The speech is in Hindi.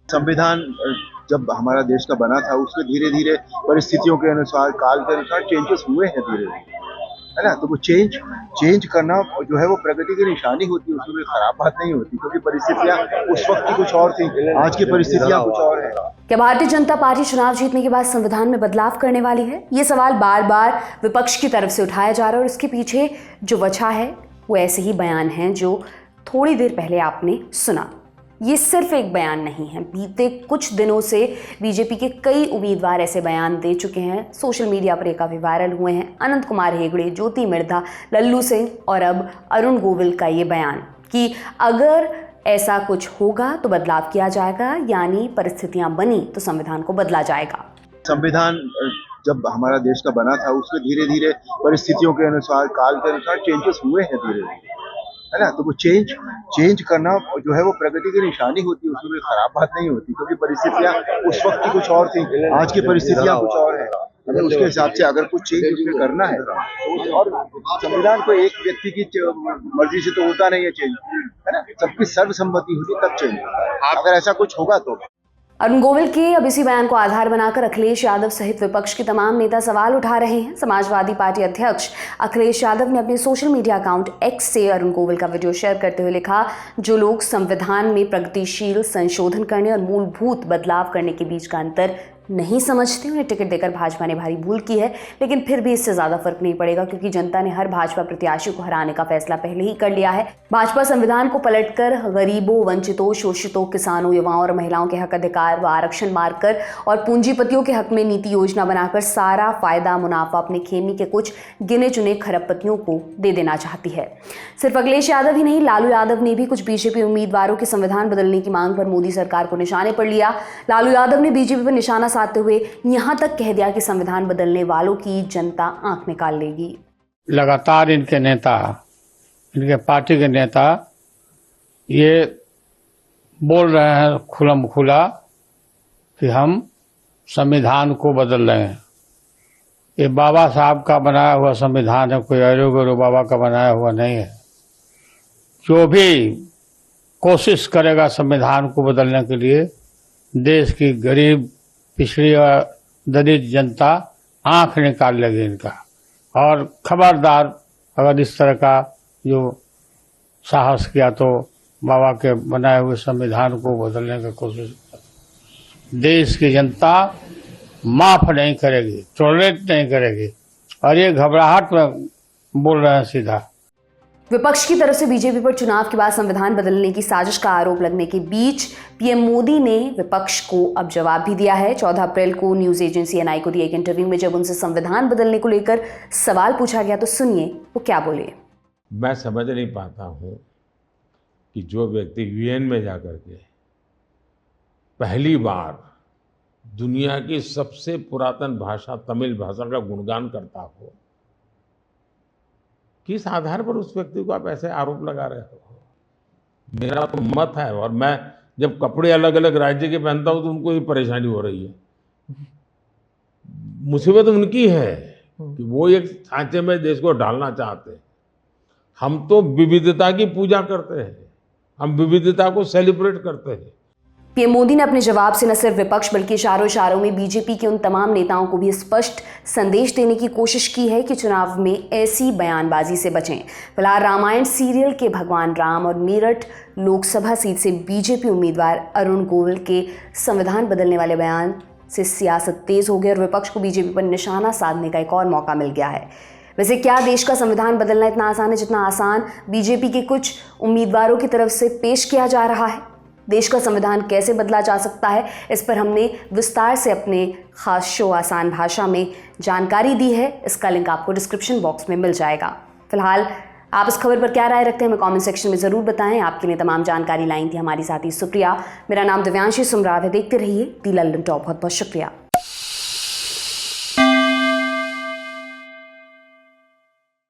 संविधान जब हमारा देश का बना था उसमें धीरे धीरे परिस्थितियों के अनुसार काल के अनुसार चेंजेस हुए हैं धीरे धीरे, है ना। तो वो चेंज करना जो है वो प्रगति की निशानी होती है, उसमें कोई खराब बात नहीं होती, क्योंकि परिस्थितियां उस वक्त की कुछ और थी, आज की परिस्थितियां कुछ और है। क्या भारतीय जनता पार्टी चुनाव जीतने के बाद संविधान में बदलाव करने वाली है? ये सवाल बार बार विपक्ष की तरफ से उठाया जा रहा है और इसके पीछे जो वजह है वो ऐसे ही बयान हैं जो थोड़ी देर पहले आपने सुना। ये सिर्फ एक बयान नहीं है, बीते कुछ दिनों से बीजेपी के कई उम्मीदवार ऐसे बयान दे चुके हैं, सोशल मीडिया पर काफ़ी वायरल हुए हैं। अनंत कुमार हेगड़े, ज्योति मिर्धा, लल्लू सिंह और अब अरुण गोविल का ये बयान कि अगर ऐसा कुछ होगा तो बदलाव किया जाएगा, यानी परिस्थितियां बनी तो संविधान को बदला जाएगा। संविधान जब हमारा देश का बना था उसमें धीरे धीरे परिस्थितियों के अनुसार काल के अनुसार चेंजेस हुए हैं धीरे धीरे, है ना। तो वो चेंज करना जो है वो प्रगति की निशानी होती है, उसमें कोई खराब बात नहीं होती, क्योंकि परिस्थितियां उस वक्त की कुछ और थी, आज की परिस्थितियां कुछ और है। अगर उसके हिसाब से अगर कुछ चेंज उसमें करना है तो, और संविधान को एक व्यक्ति की मर्जी से तो होता नहीं है चेंज, है ना। सबकी सर्वसम्मति होती तब चेंज होता है, अगर ऐसा कुछ होगा तो। अरुण गोविल के अब इसी बयान को आधार बनाकर अखिलेश यादव सहित विपक्ष के तमाम नेता सवाल उठा रहे हैं। समाजवादी पार्टी अध्यक्ष अखिलेश यादव ने अपने सोशल मीडिया अकाउंट एक्स से अरुण गोविल का वीडियो शेयर करते हुए लिखा, जो लोग संविधान में प्रगतिशील संशोधन करने और मूलभूत बदलाव करने के बीच का अंतर नहीं समझते, उन्हें टिकट देकर भाजपा ने भारी भूल की है। लेकिन फिर भी इससे ज्यादा फर्क नहीं पड़ेगा, क्योंकि जनता ने हर भाजपा प्रत्याशी को हराने का फैसला पहले ही कर लिया है। भाजपा संविधान को पलटकर गरीबों, वंचितों, शोषितों, किसानों, युवाओं और महिलाओं के हक अधिकार व आरक्षण मारकर और पूंजीपतियों के हक में नीति योजना बनाकर सारा फायदा मुनाफा अपने खेमी के कुछ गिने चुने खरबपतियों को दे देना चाहती है। सिर्फ अखिलेश यादव ही नहीं, लालू यादव ने भी कुछ बीजेपी उम्मीदवारों के संविधान बदलने की मांग पर मोदी सरकार को निशाने पर लिया। लालू यादव ने बीजेपी पर निशाना साधते हुए यहां तक कह दिया कि संविधान बदलने वालों की जनता आंख निकाल लेगी। लगातार इनके नेता, इनके पार्टी के नेता ये बोल रहे हैं खुलम खुला कि हम संविधान को बदल रहे हैं। ये बाबा साहब का बनाया हुआ संविधान है, कोई अरो गरो बाबा का बनाया हुआ नहीं है। जो भी कोशिश करेगा संविधान को बदलने के लिए, देश की गरीब, पिछड़ी और दलित जनता आंख निकाल लेगी इनका। और खबरदार अगर इस तरह का जो साहस किया तो बाबा के बनाए हुए संविधान को बदलने की कोशिश, देश की जनता माफ नहीं करेगी, टॉलरेट नहीं करेगी। और ये घबराहट में बोल रहे हैं सीधा। विपक्ष की तरफ से बीजेपी पर चुनाव के बाद संविधान बदलने की साजिश का आरोप लगने के बीच पीएम मोदी ने विपक्ष को अब जवाब भी दिया है। 14 अप्रैल को न्यूज एजेंसी एनआई को दिए एक इंटरव्यू में जब उनसे संविधान बदलने को लेकर सवाल पूछा गया तो सुनिए वो क्या बोले। मैं समझ नहीं पाता हूं कि जो व्यक्ति यूएन में जाकर के पहली बार दुनिया की सबसे पुरातन भाषा तमिल भाषा का गुणगान करता हो, किस आधार पर उस व्यक्ति को आप ऐसे आरोप लगा रहे हो? मेरा तो मत है, और मैं जब कपड़े अलग अलग राज्य के पहनता हूं तो उनको भी परेशानी हो रही है। मुसीबत उनकी है कि वो एक सांचे में देश को डालना चाहते हैं। हम तो विविधता की पूजा करते हैं, हम विविधता को सेलिब्रेट करते हैं। पीएम मोदी ने अपने जवाब से न सिर्फ विपक्ष बल्कि इशारों में बीजेपी के उन तमाम नेताओं को भी स्पष्ट संदेश देने की कोशिश की है कि चुनाव में ऐसी बयानबाजी से बचें। फिलहाल रामायण सीरियल के भगवान राम और मेरठ लोकसभा सीट से बीजेपी उम्मीदवार अरुण गोविल के संविधान बदलने वाले बयान से सियासत तेज हो गई और विपक्ष को बीजेपी पर निशाना साधने का एक और मौका मिल गया है। वैसे क्या देश का संविधान बदलना इतना आसान है जितना आसान बीजेपी के कुछ उम्मीदवारों की तरफ से पेश किया जा रहा है? देश का संविधान कैसे बदला जा सकता है, इस पर हमने विस्तार से अपने खास शो आसान भाषा में जानकारी दी है। इसका लिंक आपको डिस्क्रिप्शन बॉक्स में मिल जाएगा। फिलहाल आप इस खबर पर क्या राय रखते हैं हमें कमेंट सेक्शन में ज़रूर बताएं। आपके लिए तमाम जानकारी लाई थी हमारी साथी सुप्रिया। मेरा नाम दिव्यांशी सुमराव है। देखते रहिए दी लल्लन टॉप। बहुत बहुत शुक्रिया।